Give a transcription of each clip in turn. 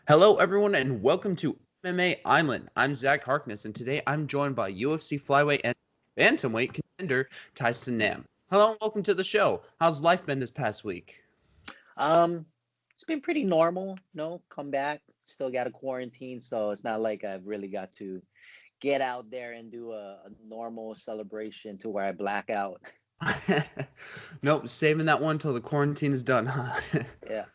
Hello, everyone, and welcome to MMA Island. I'm Zach Harkness, and today I'm joined by UFC Flyweight and Bantamweight contender Tyson Nam. Hello, and welcome to the show. How's life been this past week? Um, it's been pretty normal, come back. Still got a quarantine, so it's not like I've really got to get out there and do a normal celebration to where I black out. Nope, saving that one till the quarantine is done, huh? Yeah,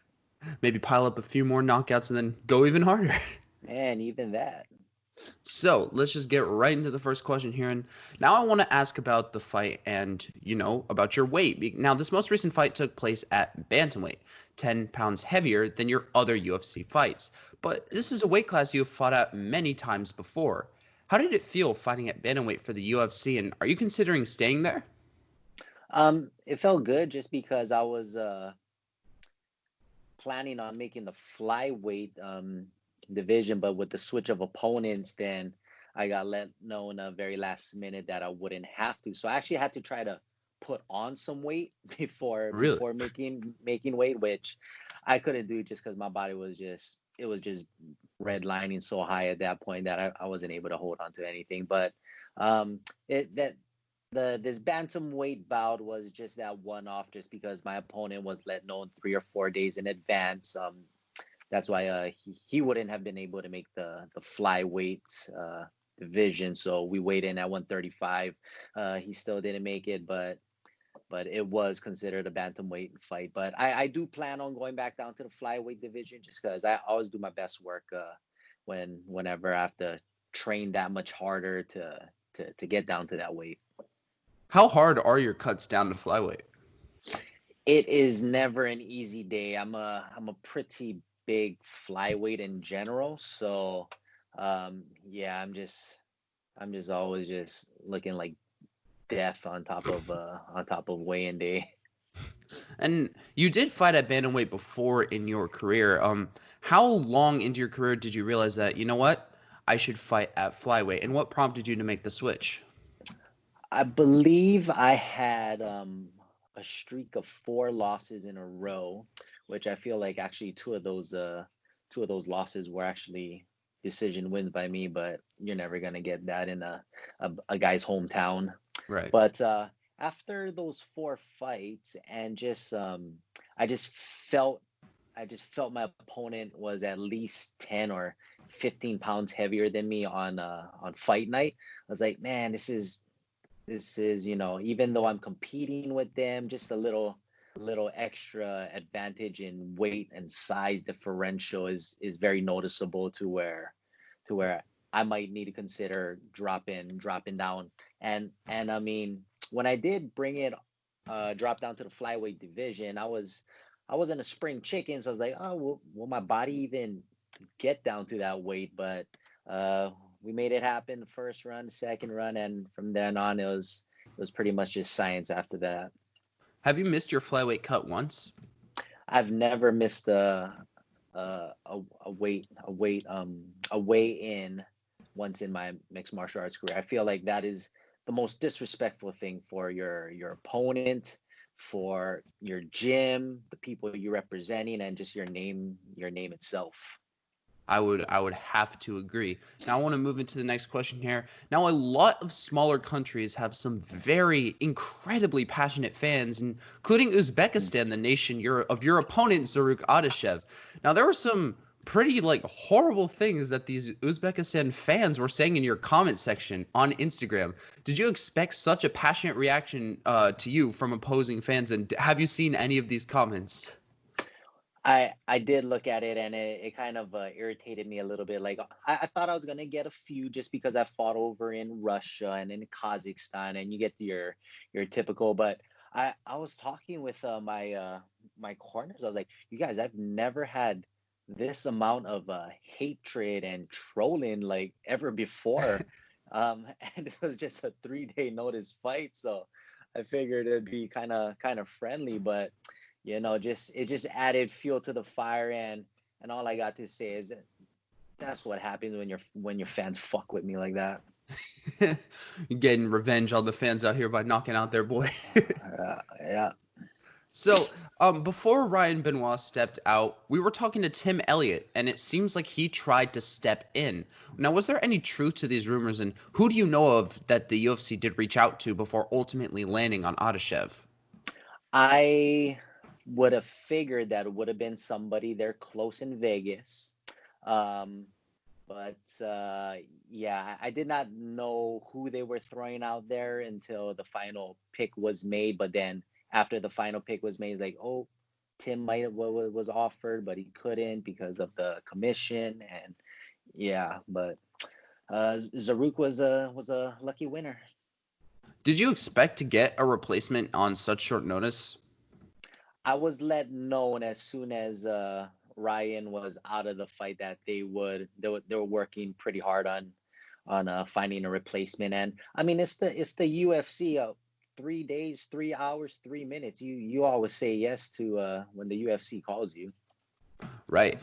Maybe pile up a few more knockouts and then go even harder. man, even that. So let's just get right into the first question here. And now I want to ask about the fight and, about your weight. Now, this most recent fight took place at Bantamweight, 10 pounds heavier than your other UFC fights. But this is a weight class you have fought at many times before. How did it feel fighting at Bantamweight for the UFC? And are you considering staying there? It felt good just because I was planning on making the flyweight division, but with the switch of opponents, then I got let know in a very last minute that I wouldn't have to. So I actually had to try to put on some weight before Really? before making weight, which I couldn't do just because my body was just redlining so high at that point that I wasn't able to hold on to anything. But it that the this bantamweight bout was just that one off, just because my opponent was let know 3 or 4 days in advance. That's why he wouldn't have been able to make the flyweight division. So we weighed in at 135. He still didn't make it, but it was considered a bantamweight fight. But I do plan on going back down to the flyweight division just because I always do my best work whenever I have to train that much harder to get down to that weight. How hard are your cuts down to flyweight? It is never an easy day. I'm a pretty big flyweight in general, so yeah, I'm just always just looking like death on top of weigh-in day. And you did fight at bantamweight before in your career. How long into your career did you realize that, you know what, I should fight at flyweight? And what prompted you to make the switch? I believe I had a streak of 4 losses in a row, which I feel like actually two of those losses were actually decision wins by me, but you're never gonna get that in a guy's hometown. Right. But after those 4 fights, and I just felt I just felt my opponent was at least 10 or 15 pounds heavier than me on fight night. I was like, man, this is, even though I'm competing with them, just a little extra advantage in weight and size differential is very noticeable to where I might need to consider dropping down. And I mean, when I did bring it drop down to the flyweight division, I wasn't a spring chicken, so I was like, oh, will my body even get down to that weight? But uh, we made it happen the first run, second run, and from then on, it was pretty much just science after that. Have you missed your flyweight cut once? I've never missed a weigh in once in my mixed martial arts career. I feel like that is the most disrespectful thing for your opponent, for your gym, the people you're representing, and just your name itself. I would have to agree. Now I want to move into the next question here. Now a lot of smaller countries have some very incredibly passionate fans, including Uzbekistan, the nation of your opponent Zaruk Adashev. Now there were some pretty like horrible things that these Uzbekistan fans were saying in your comment section on Instagram. Did you expect such a passionate reaction to you from opposing fans, and have you seen any of these comments? I did look at it, and it kind of irritated me a little bit. Like I thought I was gonna get a few just because I fought over in Russia and in Kazakhstan, and you get your typical. But I was talking with my corners. I was like, you guys, I've never had this amount of hatred and trolling like ever before. And it was just a 3 day notice fight, so I figured it'd be kind of friendly, but just it just added fuel to the fire, and all I got to say is that that's what happens when your fans fuck with me like that. Getting revenge on the fans out here by knocking out their boy. Yeah. So, before Ryan Benoit stepped out, we were talking to Tim Elliott, and it seems like he tried to step in. Now, was there any truth to these rumors, and who do you know of that the UFC did reach out to before ultimately landing on Odishev? I would have figured that it would have been somebody there close in Vegas. Um, but yeah, I did not know who they were throwing out there until the final pick was made. But then after the final pick was made, it's like, oh, Tim might have was offered, but he couldn't because of the commission. And yeah, but Zaruk was a lucky winner. Did you expect to get a replacement on such short notice? I was let known as soon as Ryan was out of the fight that they were working pretty hard on finding a replacement. And I mean, it's the UFC. 3 days, 3 hours, 3 minutes. You always say yes to when the UFC calls you. Right.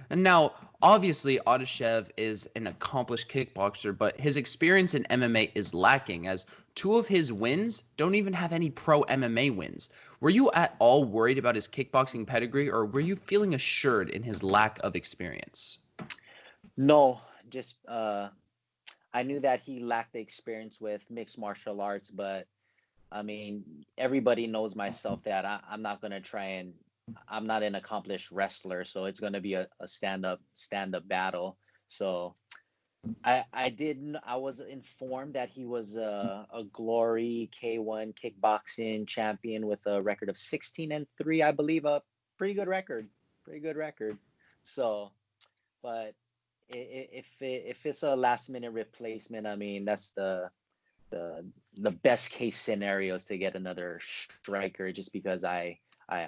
And now, obviously, Odishev is an accomplished kickboxer, but his experience in MMA is lacking, as two of his wins don't even have any pro MMA wins. Were you at all worried about his kickboxing pedigree, or were you feeling assured in his lack of experience? No, just I knew that he lacked the experience with mixed martial arts, but I mean, everybody knows myself that I'm not gonna try and I'm not an accomplished wrestler, so it's gonna be a stand up battle. So I was informed that he was a Glory K1 kickboxing champion with a record of 16-3, I believe, a pretty good record. So, but if it's a last minute replacement, I mean that's the the best case scenarios to get another striker, just because I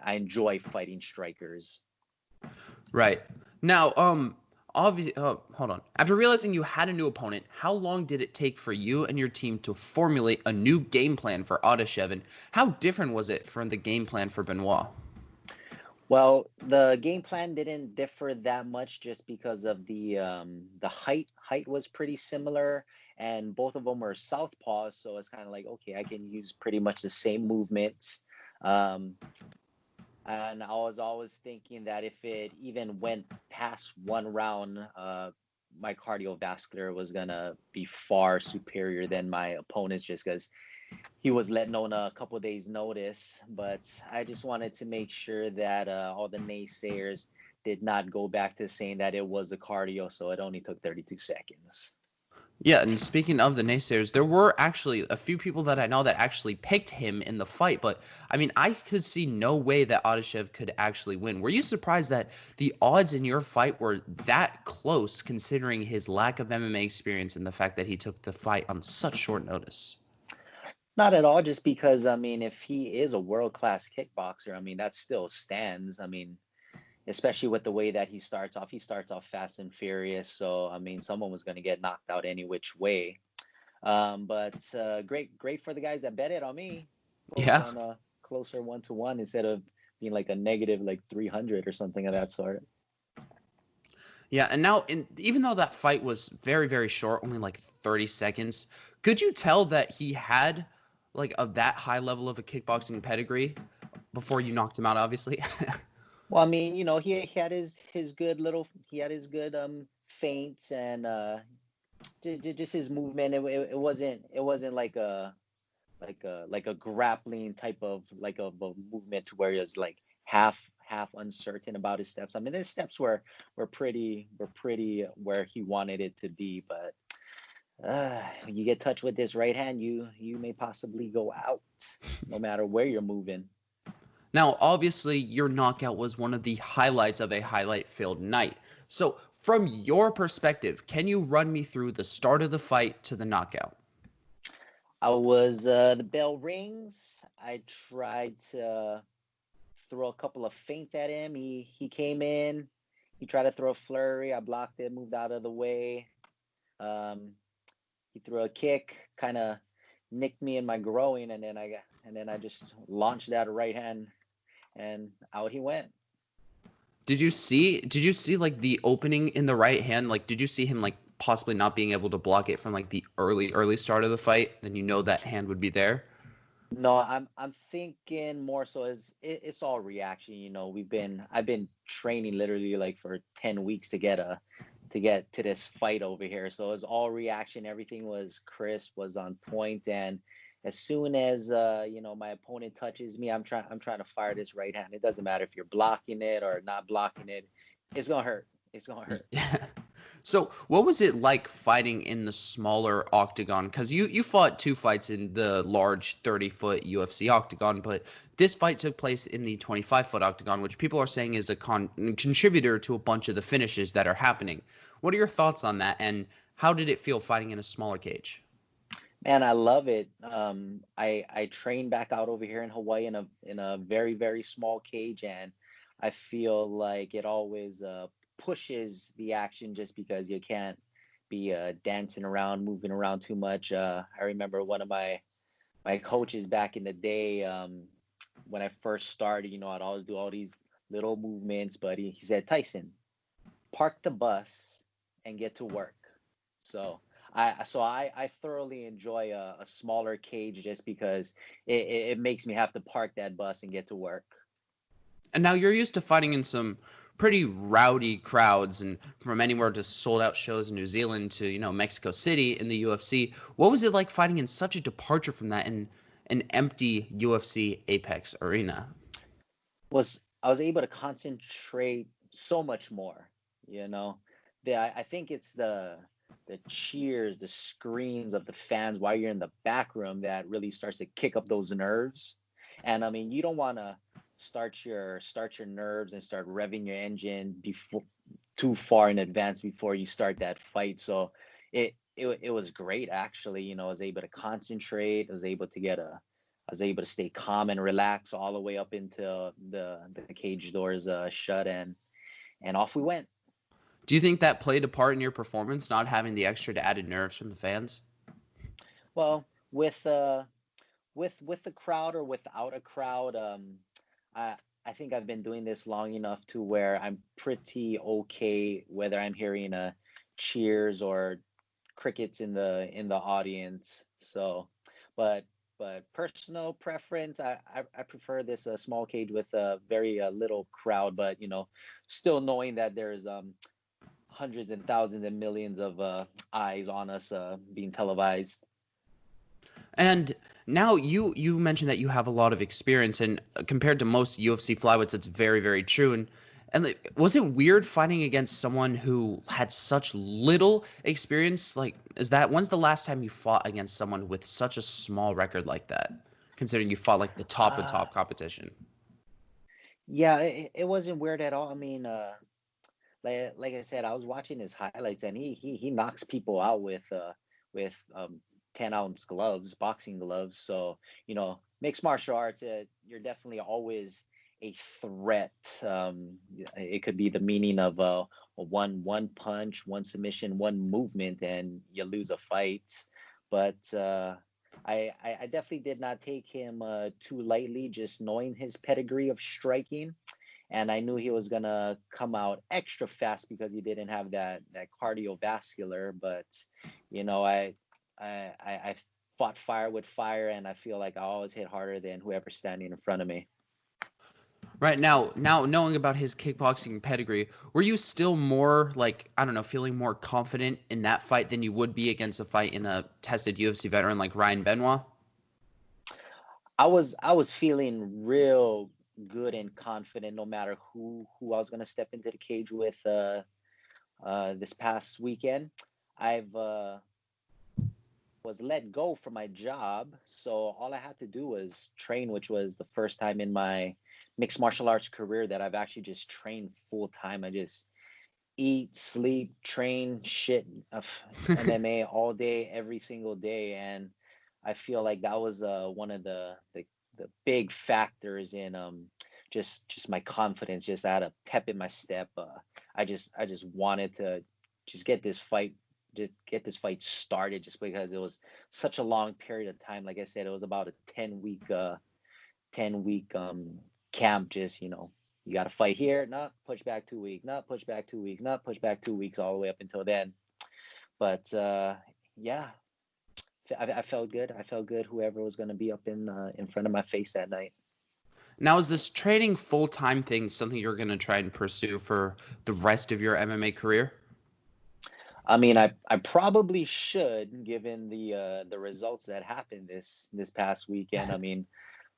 enjoy fighting strikers. Right. Now, obviously, hold on. After realizing you had a new opponent, how long did it take for you and your team to formulate a new game plan for Odishev, and how different was it from the game plan for Benoit? Well, the game plan didn't differ that much just because of the height. Height was pretty similar, and both of them were southpaws, so it's kind of like, okay, I can use pretty much the same movements. Um, and I was always thinking that if it even went past one round, my cardiovascular was gonna be far superior than my opponents, just because he was letting on a couple days notice. But I just wanted to make sure that all the naysayers did not go back to saying that it was the cardio, so it only took 32 seconds. Yeah, and speaking of the naysayers, there were actually a few people that I know that actually picked him in the fight, but I mean, I could see no way that Odishev could actually win. Were you surprised that the odds in your fight were that close, considering his lack of MMA experience and the fact that he took the fight on such short notice? Not at all, just because I mean, if he is a world class kickboxer, I mean that still stands. I mean, especially with the way that he starts off fast and furious. So I mean, someone was going to get knocked out any which way. But great for the guys that bet it on me. Closed Yeah. on a closer 1-1 instead of being like a negative like 300 or something of that sort. Yeah, and now even though that fight was very, very short, only like 30 seconds, could you tell that he had like of that high level of a kickboxing pedigree before you knocked him out, obviously? Well, I mean, he had his good little he had his good feints and just his movement. It wasn't like a grappling type of like of a movement to where he was like half uncertain about his steps. I mean, his steps were pretty where he wanted it to be, but when you get touched with this right hand, you may possibly go out, no matter where you're moving. Now, obviously, your knockout was one of the highlights of a highlight-filled night. So, from your perspective, can you run me through the start of the fight to the knockout? I was the bell rings. I tried to throw a couple of feints at him. He came in. He tried to throw a flurry. I blocked it, moved out of the way. Um, he threw a kick, kind of nicked me in my groin, and then I just launched that right hand, and out he went. Did you see like the opening in the right hand? Like, did you see him like possibly not being able to block it from like the early start of the fight? Then you know that hand would be there. No, I'm thinking more so as it's all reaction. I've been training literally like for 10 weeks to get to this fight over here. So it's all reaction. Everything was crisp, was on point, and as soon as my opponent touches me, I'm trying to fire this right hand. It doesn't matter if you're blocking it or not blocking it. It's gonna hurt. It's gonna hurt. Yeah. So, what was it like fighting in the smaller octagon? Because you fought two fights in the large 30-foot UFC octagon, but this fight took place in the 25-foot octagon, which people are saying is a contributor to a bunch of the finishes that are happening. What are your thoughts on that, and how did it feel fighting in a smaller cage? Man, I love it. I train back out over here in Hawaii in a very very small cage, and I feel like it always pushes the action just because you can't be dancing around, moving around too much. I remember one of my coaches back in the day, when I first started. I'd always do all these little movements, but he said, Tyson, park the bus and get to work. So I thoroughly enjoy a smaller cage just because it makes me have to park that bus and get to work. And now you're used to fighting in some pretty rowdy crowds and from anywhere to sold out shows in New Zealand to, Mexico City in the UFC. What was it like fighting in such a departure from that in an empty UFC Apex arena? Was I was able to concentrate so much more, you know. I think it's the cheers, the screams of the fans while you're in the back room that really starts to kick up those nerves. And I mean, you don't want to start your nerves and start revving your engine before too far in advance before you start that fight. So it was great actually. I was able to concentrate. I was able to stay calm and relax all the way up until the cage doors shut, and off we went. Do you think that played a part in your performance, not having the extra added nerves from the fans? Well, with the crowd or without a crowd, I I think I've been doing this long enough to where I'm pretty okay whether I'm hearing cheers or crickets in the audience. So, but personal preference, I prefer this small cage with a very little crowd, but still knowing that there's hundreds and thousands and millions of eyes on us being televised. And now you mentioned that you have a lot of experience, and compared to most UFC flyweights, that's very very true. And like, was it weird fighting against someone who had such little experience? Like, when's the last time you fought against someone with such a small record like that? Considering you fought like the top of Uh, top competition. yeah, it wasn't weird at all. I mean, like I said, I was watching his highlights, and he knocks people out with 10-ounce gloves, boxing gloves. So mixed martial arts, you're definitely always a threat. It could be the meaning of a one punch, one submission, one movement, and you lose a fight. But I definitely did not take him too lightly, just knowing his pedigree of striking, and I knew he was gonna come out extra fast because he didn't have that cardiovascular. But I fought fire with fire, and I feel like I always hit harder than whoever's standing in front of me. Right now knowing about his kickboxing pedigree, were you still more like, I don't know, feeling more confident in that fight than you would be against a fight in a tested UFC veteran like Ryan Benoit? I was feeling real good and confident no matter who I was gonna step into the cage with this past weekend. I've was let go from my job, so all I had to do was train, which was the first time in my mixed martial arts career that I've actually just trained full time. I just eat, sleep, train, shit, MMA all day, every single day, and I feel like that was one of the big factors in just my confidence. Just I had a pep in my step. I just wanted to just get this fight started, just because it was such a long period of time. Like I said, it was about a 10 week camp. Just you got to fight here, not push back 2 weeks, not push back 2 weeks, not push back 2 weeks, all the way up until then. But yeah, I felt good. I felt good. Whoever was going to be up in front of my face that night. Now, is this training full-time thing something you're going to try and pursue for the rest of your MMA career? I mean, I probably should, given the results that happened this past weekend. I mean,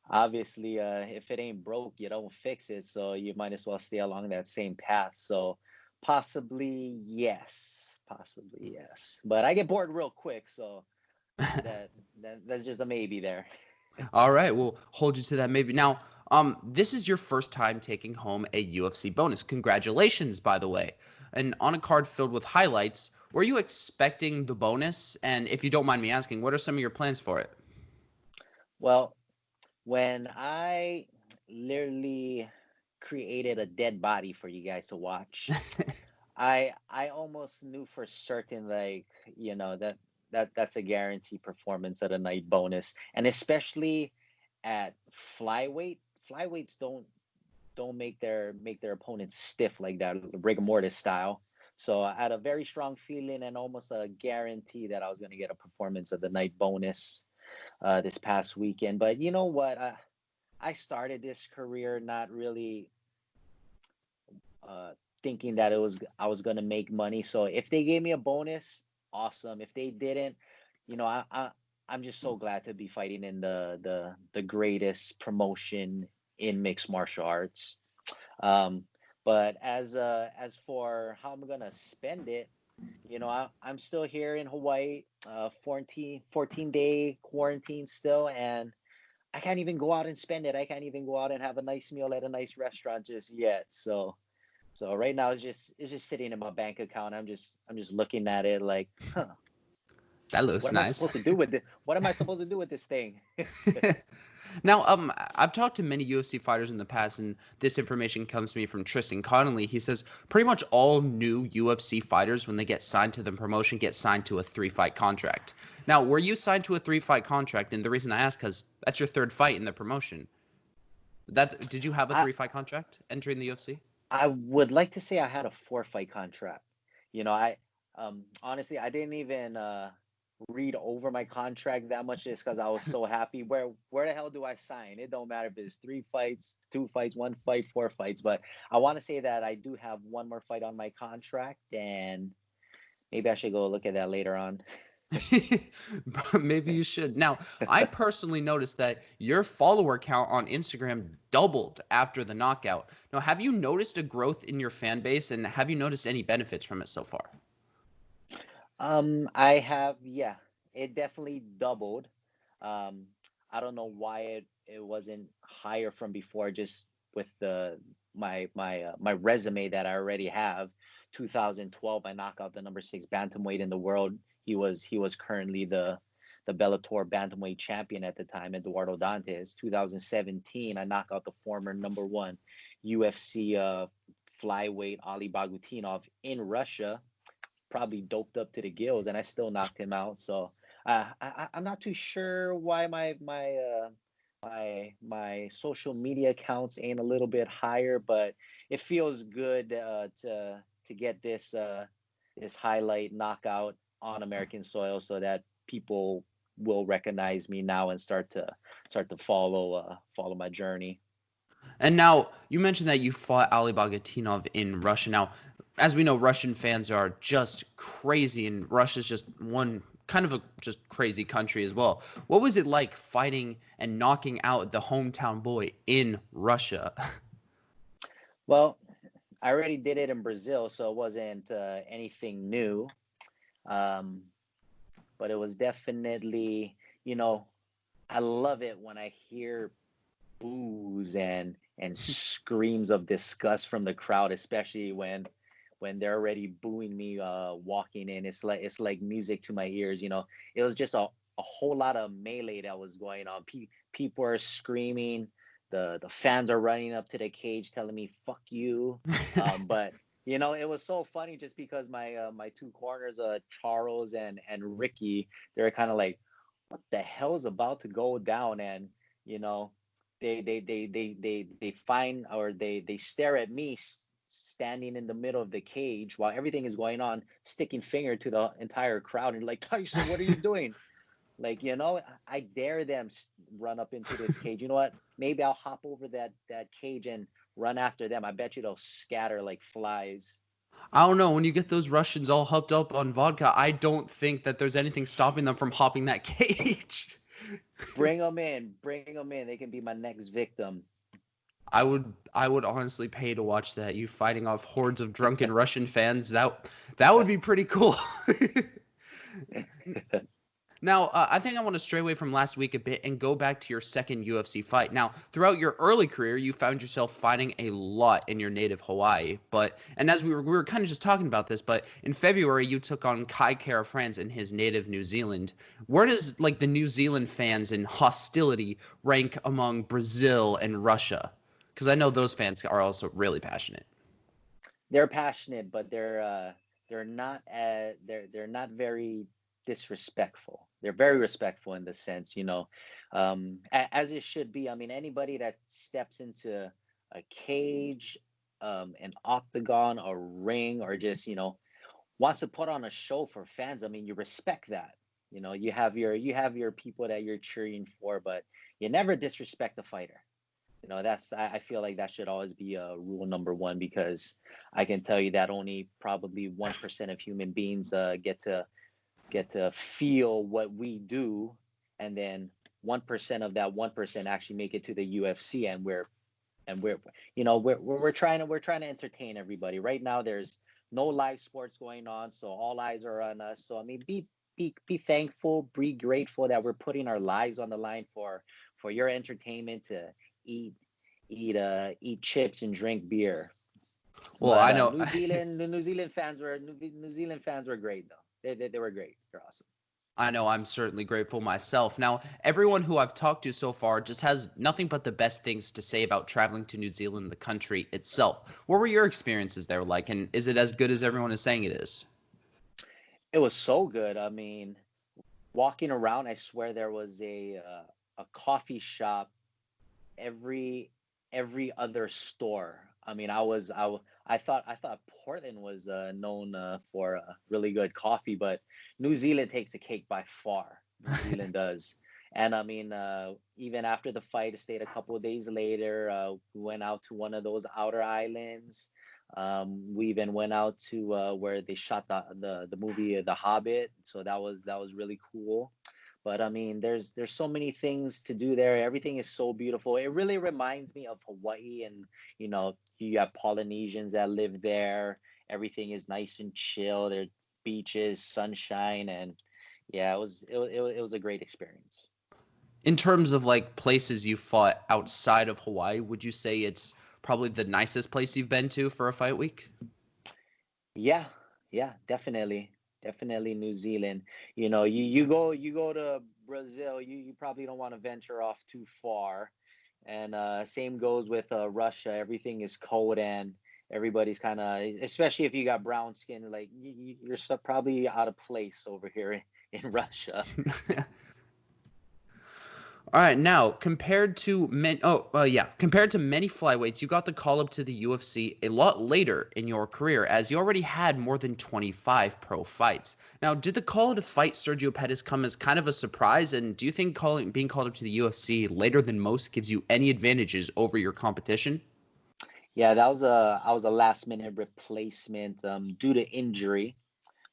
obviously, if it ain't broke, you don't fix it. So you might as well stay along that same path. So possibly yes. But I get bored real quick, so that that's just a maybe there. All right, we'll hold you to that maybe. Now, this is your first time taking home a UFC bonus. Congratulations, by the way. And on a card filled with highlights, were you expecting the bonus? And if you don't mind me asking, what are some of your plans for it? Well, when I literally created a dead body for you guys to watch, I almost knew for certain, like, that's a guaranteed performance at a night bonus. And especially at flyweight. Flyweights don't make their opponents stiff like that, rigor mortis style. So I had a very strong feeling and almost a guarantee that I was going to get a performance of the night bonus this past weekend. But you know what? I started this career not really uh, thinking that I was gonna make money. So if they gave me a bonus, awesome. If they didn't, I'm just so glad to be fighting in the greatest promotion in mixed martial arts. Um, but as for how I'm gonna spend it, I'm still here in Hawaii, 14-day quarantine still, and I can't even go out and spend it. I can't even go out and have a nice meal at a nice restaurant just yet. So right now it's just sitting in my bank account. I'm just looking at it like, huh, That what looks am I nice. supposed to do with it? What am I supposed to do with this thing? Now, I've talked to many UFC fighters in the past, and this information comes to me from Tristan Connolly. He says pretty much all new UFC fighters, when they get signed to the promotion, get signed to a 3-fight contract. Now, were you signed to a 3-fight contract? And the reason I ask, because that's your third fight in the promotion. Did you have a I 3-fight contract entering the UFC? I would like to say I had a 4-fight contract. I honestly I didn't even read over my contract that much just because I was so happy. Where the hell do I sign? It don't matter if it's 3 fights, 2 fights, 1 fight, 4 fights. But I want to say that I do have one more fight on my contract, and maybe I should go look at that later on. Maybe you should. Now, I personally noticed that your follower count on Instagram doubled after the knockout. Now, have you noticed a growth in your fan base, and have you noticed any benefits from it so far? I have, yeah, it definitely doubled. Um, I don't know why it wasn't higher from before, just with my resume that I already have. 2012, I knocked out the number 6 bantamweight in the world. He was currently the Bellator bantamweight champion at the time, Eduardo Dantes. 2017, I knocked out the former number 1 UFC flyweight Ali Bagutinov in Russia, probably doped up to the gills, and I still knocked him out. So I'm not too sure why my social media accounts ain't a little bit higher, but it feels good to get this highlight knockout on American soil, so that people will recognize me now and start to follow my journey. And now you mentioned that you fought Ali Bagatinov in Russia. Now, as we know, Russian fans are just crazy, and Russia's just one kind of a just crazy country as well. What was it like fighting and knocking out the hometown boy in Russia? Well, I already did it in Brazil, so it wasn't anything new. Um, but it was definitely, you know, I love it when I hear boos and screams of disgust from the crowd, especially when they're already booing me walking in. It's like music to my ears. It was just a whole lot of melee that was going on. People are screaming. The fans are running up to the cage telling me "fuck you." But it was so funny just because my two corners, Charles and Ricky, they're kind of like, what the hell is about to go down? And you know they find, or they stare at me standing in the middle of the cage while everything is going on, sticking finger to the entire crowd and like, Tyson, what are you doing? Like, I dare them run up into this cage. You know what? Maybe I'll hop over that cage and run after them. I bet you they'll scatter like flies. I don't know. When you get those Russians all hopped up on vodka, I don't think that there's anything stopping them from hopping that cage. Bring them in. Bring them in. They can be my next victim. I would honestly pay to watch that. You fighting off hordes of drunken Russian fans. That would be pretty cool. Now, I think I want to stray away from last week a bit and go back to your second UFC fight. Now, throughout your early career, you found yourself fighting a lot in your native Hawaii. And as we were kind of just talking about this, but in February, you took on Kai Kara France in his native New Zealand. Where does like the New Zealand fans in hostility rank among Brazil and Russia? Because I know those fans are also really passionate. They're passionate, but they're not very disrespectful. They're very respectful in the sense, as it should be. I mean, anybody that steps into a cage, an octagon, a ring, or just wants to put on a show for fans. I mean, you respect that. You have your people that you're cheering for, but you never disrespect the fighter. That's I feel like that should always be rule number one, because I can tell you that only probably 1% of human beings get to feel what we do, and then 1% of that 1% actually make it to the UFC, and we're trying to entertain everybody. Right now, there's no live sports going on, so all eyes are on us. So I mean, be thankful, be grateful that we're putting our lives on the line for your entertainment, to eat eat chips and drink beer. Well, But I know. The New Zealand fans were great though. They were great. They're awesome. I know I'm certainly grateful myself. Now, everyone who I've talked to so far just has nothing but the best things to say about traveling to New Zealand, the country itself. What were your experiences there like, and is it as good as everyone is saying it is? It was so good. I mean, walking around, I swear there was a coffee shop every other store. I mean, I thought Portland was known for really good coffee, but New Zealand takes the cake by far. New Zealand does. And I mean, even after the fight, I stayed a couple of days later. We went out to one of those outer islands. We even went out to where they shot the movie The Hobbit, so that was really cool. But I mean, there's so many things to do there. Everything is so beautiful. It really reminds me of Hawaii, and you have Polynesians that live there. Everything is nice and chill. There are beaches, sunshine, and yeah, it was a great experience. In terms of like places you fought outside of Hawaii, would you say it's probably the nicest place you've been to for a fight week? Yeah, yeah, definitely New Zealand. You go to Brazil, you probably don't want to venture off too far. And same goes with Russia. Everything is cold, and everybody's kind of, especially if you got brown skin, like you're stuck probably out of place over here in Russia. All right, now compared to many flyweights, you got the call up to the UFC a lot later in your career, as you already had more than 25 pro fights. Now, did the call to fight Sergio Pettis come as kind of a surprise, and do you think being called up to the UFC later than most gives you any advantages over your competition? Yeah, I was a last minute replacement due to injury.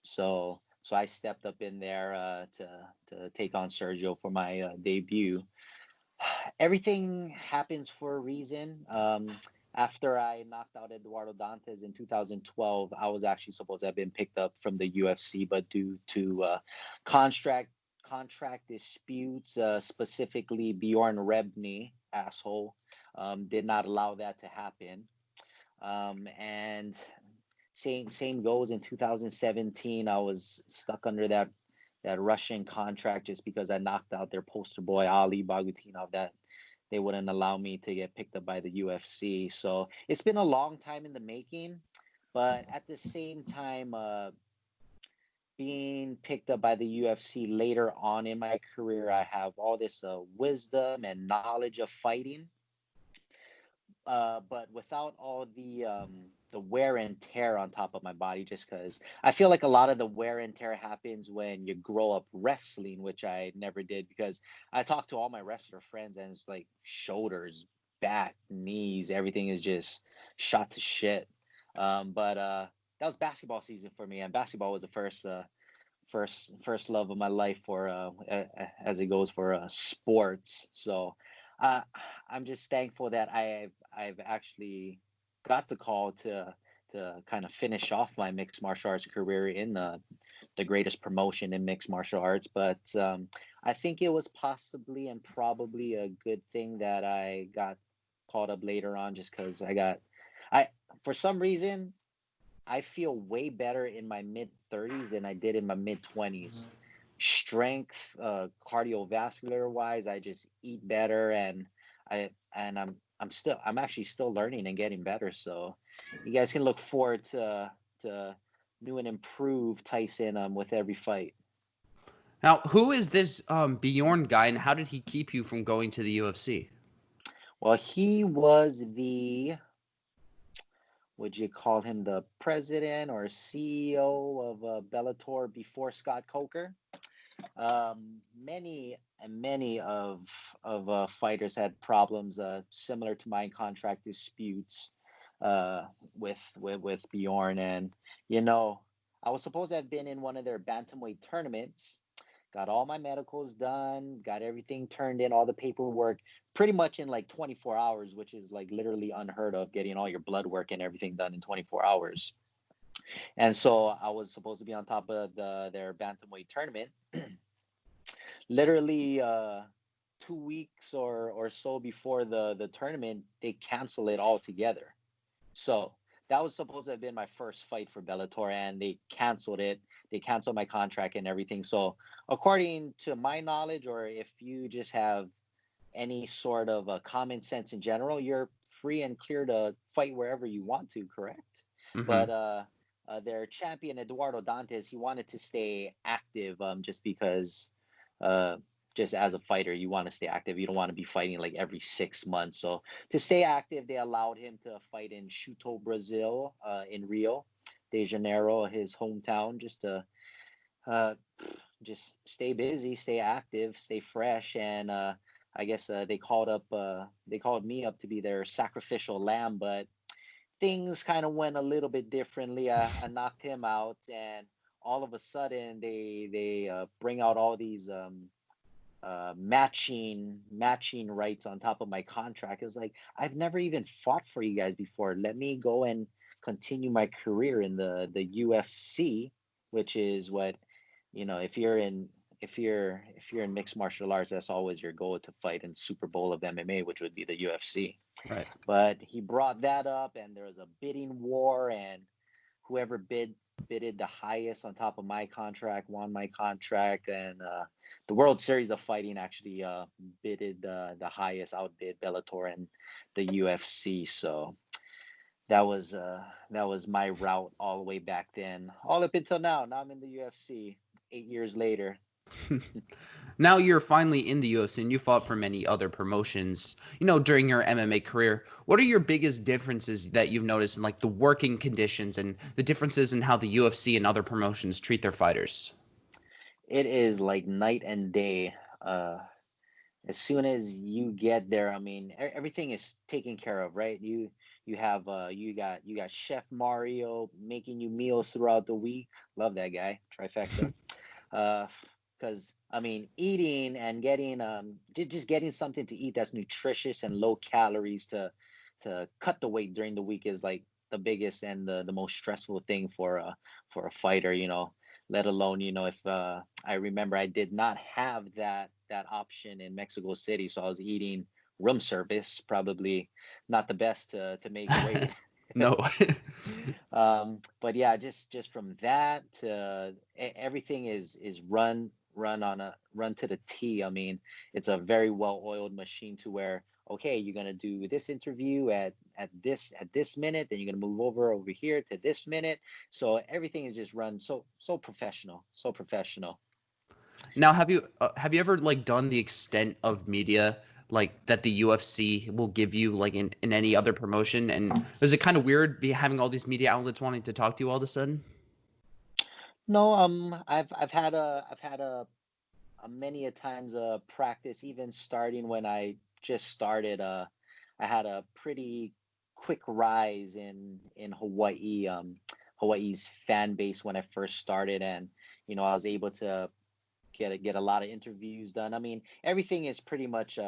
So I stepped up in there to take on Sergio for my debut. Everything happens for a reason. After I knocked out Eduardo Dantes in 2012, I was actually supposed to have been picked up from the UFC, but due to contract contract disputes, specifically Bjorn Rebney, asshole, did not allow that to happen. And same goes in 2017. I was stuck under that Russian contract just because I knocked out their poster boy Ali Bagutinov. That they wouldn't allow me to get picked up by the UFC. So it's been a long time in the making, but at the same time, being picked up by the UFC later on in my career, I have all this wisdom and knowledge of fighting. but without all the wear and tear on top of my body, just because I feel like a lot of the wear and tear happens when you grow up wrestling, which I never did, because I talked to all my wrestler friends and it's like shoulders, back, knees, everything is just shot to shit. But that was basketball season for me, and basketball was the first love of my life for as it goes for sports. So uh, I'm just thankful that I've actually got the call to kind of finish off my mixed martial arts career in the greatest promotion in mixed martial arts. But I think it was possibly and probably a good thing that I got called up later on, just because I for some reason I feel way better in my mid 30s than I did in my mid 20s. Strength, cardiovascular wise, I just eat better, and I'm actually still learning and getting better. So you guys can look forward to new and improved Tyson with every fight. Now, who is this Bjorn guy, and how did he keep you from going to the UFC? Well, he was the, would you call him the president or CEO of Bellator before Scott Coker? Many of fighters had problems similar to mine, contract disputes with Bjorn, and you know, I was supposed to have been in one of their bantamweight tournaments. Got all my medicals done, got everything turned in, all the paperwork, pretty much in like 24 hours, which is like literally unheard of, getting all your blood work and everything done in 24 hours. And so I was supposed to be on top of their bantamweight tournament. Literally 2 weeks or so before the tournament, they cancel it altogether. So that was supposed to have been my first fight for Bellator, and they canceled it. They canceled my contract and everything. So according to my knowledge, or if you just have any sort of common sense in general, you're free and clear to fight wherever you want to, correct? Mm-hmm. But their champion Eduardo Dantes, he wanted to stay active, just because uh, just as a fighter, you want to stay active. You don't want to be fighting like every 6 months. So to stay active, they allowed him to fight in Chuto, Brazil, in Rio de Janeiro, his hometown, uh, just stay busy, stay active, stay fresh. And I guess they called me up to be their sacrificial lamb, but things kind of went a little bit differently. I knocked him out, and all of a sudden they bring out all these matching rights on top of my contract. It's like, I've never even fought for you guys before. Let me go and continue my career in the UFC, which is what, if you're in mixed martial arts, that's always your goal, to fight in Super Bowl of MMA, which would be the UFC. Right. But he brought that up, and there was a bidding war, and whoever bidded the highest on top of my contract won my contract. And the World Series of Fighting actually bidded the highest, outbid Bellator and the UFC. So that was my route all the way back then, all up until now. Now I'm in the UFC 8 years later. Now you're finally in the UFC and you fought for many other promotions, during your MMA career. What are your biggest differences that you've noticed in like the working conditions and the differences in how the UFC and other promotions treat their fighters? It is like night and day. As soon as you get there, I mean, everything is taken care of, right? You got Chef Mario making you meals throughout the week. Love that guy, trifecta. uh because I mean, eating and getting just getting something to eat that's nutritious and low calories to cut the weight during the week is like the biggest and the most stressful thing for a fighter, let alone, if I remember, I did not have that option in Mexico City, so I was eating room service, probably not the best to make weight. No. But yeah, just from that to everything is run to the T. I mean, it's a very well oiled machine, to where, okay, you're gonna do this interview at this minute, then you're gonna move over here to this minute. So everything is just run so professional, so professional. Now, have you ever like done the extent of media? like that the UFC will give you like in any other promotion? And is it kind of weird having all these media outlets wanting to talk to you all of a sudden? No, I've had a many a times practice, even starting when I just started. I had a pretty quick rise in Hawaii, Hawaii's fan base when I first started, and I was able to get a lot of interviews done. I mean, everything is pretty much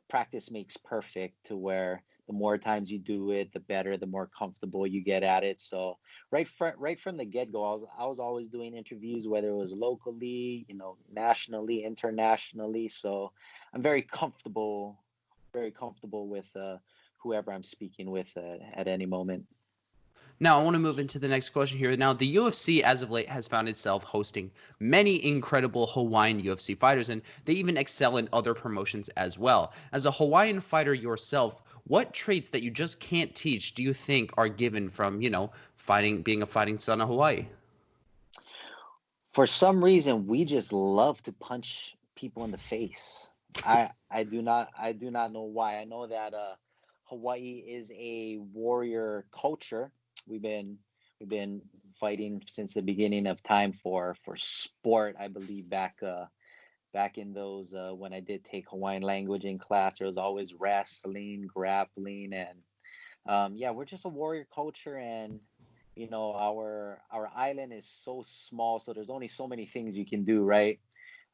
practice makes perfect, to where the more times you do it, the better, the more comfortable you get at it. So right from the get go, I was always doing interviews, whether it was locally, nationally, internationally. So I'm very comfortable with whoever I'm speaking with at any moment. Now, I want to move into the next question here. Now, the UFC, as of late, has found itself hosting many incredible Hawaiian UFC fighters, and they even excel in other promotions as well. As a Hawaiian fighter yourself, what traits that you just can't teach do you think are given from, being a fighting son of Hawaii? For some reason, we just love to punch people in the face. I do not know why. I know that Hawaii is a warrior culture. We've been we've been fighting since the beginning of time for sport. I believe back in those when I did take Hawaiian language in class, there was always wrestling, grappling, and yeah, we're just a warrior culture. And our island is so small, so there's only so many things you can do, right?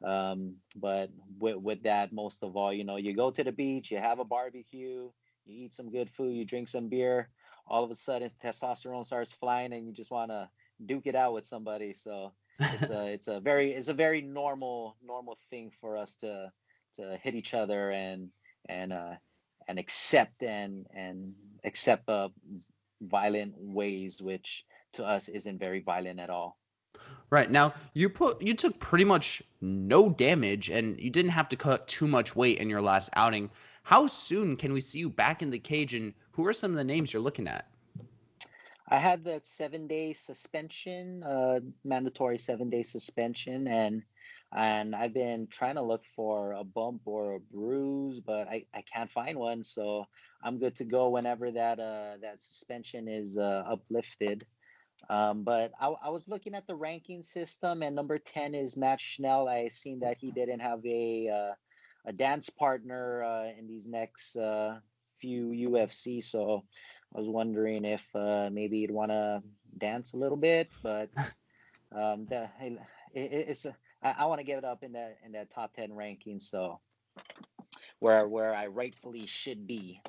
But with that, most of all, you go to the beach, you have a barbecue, you eat some good food, you drink some beer. All of a sudden, testosterone starts flying, and you just want to duke it out with somebody. So it's a very normal thing for us to hit each other and uh, and accept violent ways, which to us isn't very violent at all. Right. Now, you took pretty much no damage and you didn't have to cut too much weight in your last outing. How soon can we see you back in the cage, and who are some of the names you're looking at? I had that 7 day suspension, mandatory 7 day suspension, and I've been trying to look for a bump or a bruise, but I can't find one. So I'm good to go whenever that suspension is uplifted. But I was looking at the ranking system, and number 10 is Matt Schnell. I seen that he didn't have a dance partner in these next few UFC, so I was wondering if maybe you'd want to dance a little bit. But it's I want to get it up in that top 10 ranking, so where I rightfully should be.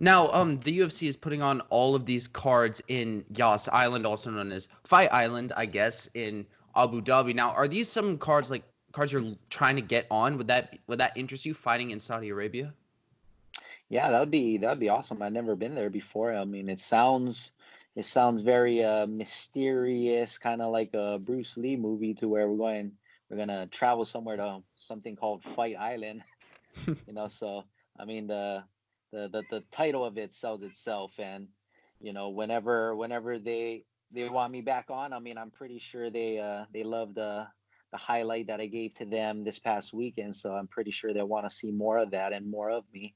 Now, the UFC is putting on all of these cards in Yas Island, also known as Fight Island, I guess, in Abu Dhabi. Now, are these some cards like cards you're trying to get on? Would that interest you fighting in Saudi Arabia? Yeah, that would be awesome. I've never been there before. I mean, it sounds very mysterious, kind of like a Bruce Lee movie, to where we're gonna travel somewhere to something called Fight Island. So I mean, the title of it sells itself. And whenever they want me back on, I mean, I'm pretty sure they love the highlight that I gave to them this past weekend. So I'm pretty sure they want to see more of that and more of me.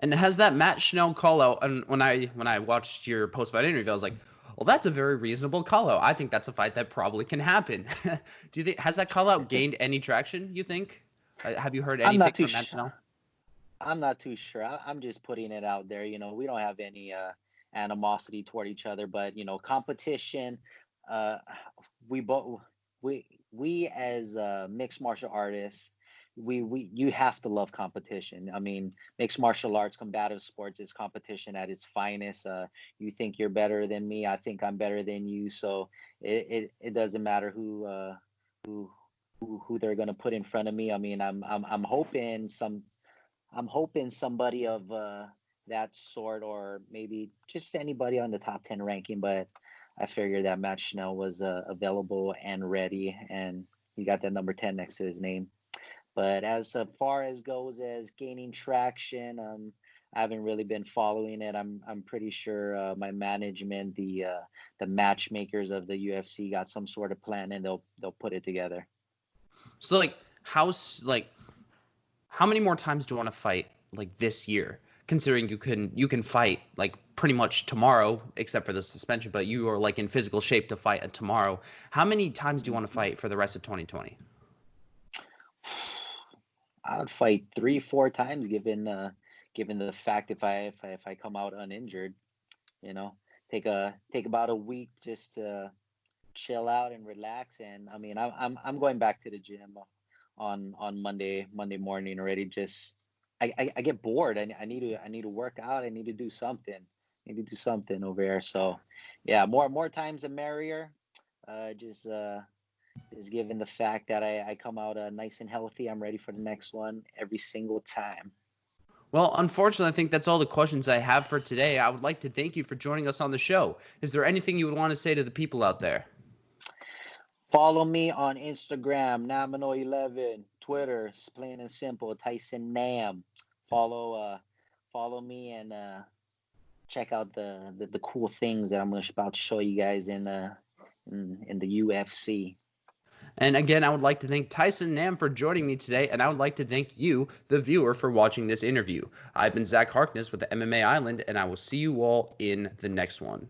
And has that Matt Schnell call out? And when I watched your post fight interview, I was like, well, that's a very reasonable call out. I think that's a fight that probably can happen. Do you think has that call out gained any traction? You think? Have you heard I'm anything not too from Matt sure. Schnell? I'm not too sure. I'm just putting it out there. We don't have any animosity toward each other, but competition. Uh, we both we as mixed martial artists, we you have to love competition. I mean, mixed martial arts, combative sports is competition at its finest. You think you're better than me, I think I'm better than you. So it doesn't matter who who they're gonna put in front of me. I mean, I'm hoping somebody of that sort, or maybe just anybody on the top 10 ranking. But I figured that Matt Schnell was available and ready, and he got that number 10 next to his name. But as far as goes as gaining traction, I haven't really been following it. I'm pretty sure my management, the matchmakers of the UFC, got some sort of plan, and they'll put it together. So like, how like how many more times do you want to fight like this year? Considering you can fight like pretty much tomorrow, except for the suspension, but you are like in physical shape to fight tomorrow. How many times do you want to fight for the rest of 2020? I would fight 3, 4 times, given the fact if I come out uninjured, you know, take about a week just to chill out and relax. And I mean, I'm going back to the gym on Monday morning already. Just I get bored. I need to work out. I need to do something. I need to do something over there. So yeah, more times the merrier. Just given the fact that I come out nice and healthy, I'm ready for the next one every single time. Well, unfortunately, I think that's all the questions I have for today. I would like to thank you for joining us on the show. Is there anything you would want to say to the people out there? Follow me on Instagram, Namino11, Twitter, it's plain and simple, Tyson Nam. Follow me and check out the cool things that I'm about to show you guys in the UFC. And again, I would like to thank Tyson Nam for joining me today, and I would like to thank you, the viewer, for watching this interview. I've been Zach Harkness with the MMA Island, and I will see you all in the next one.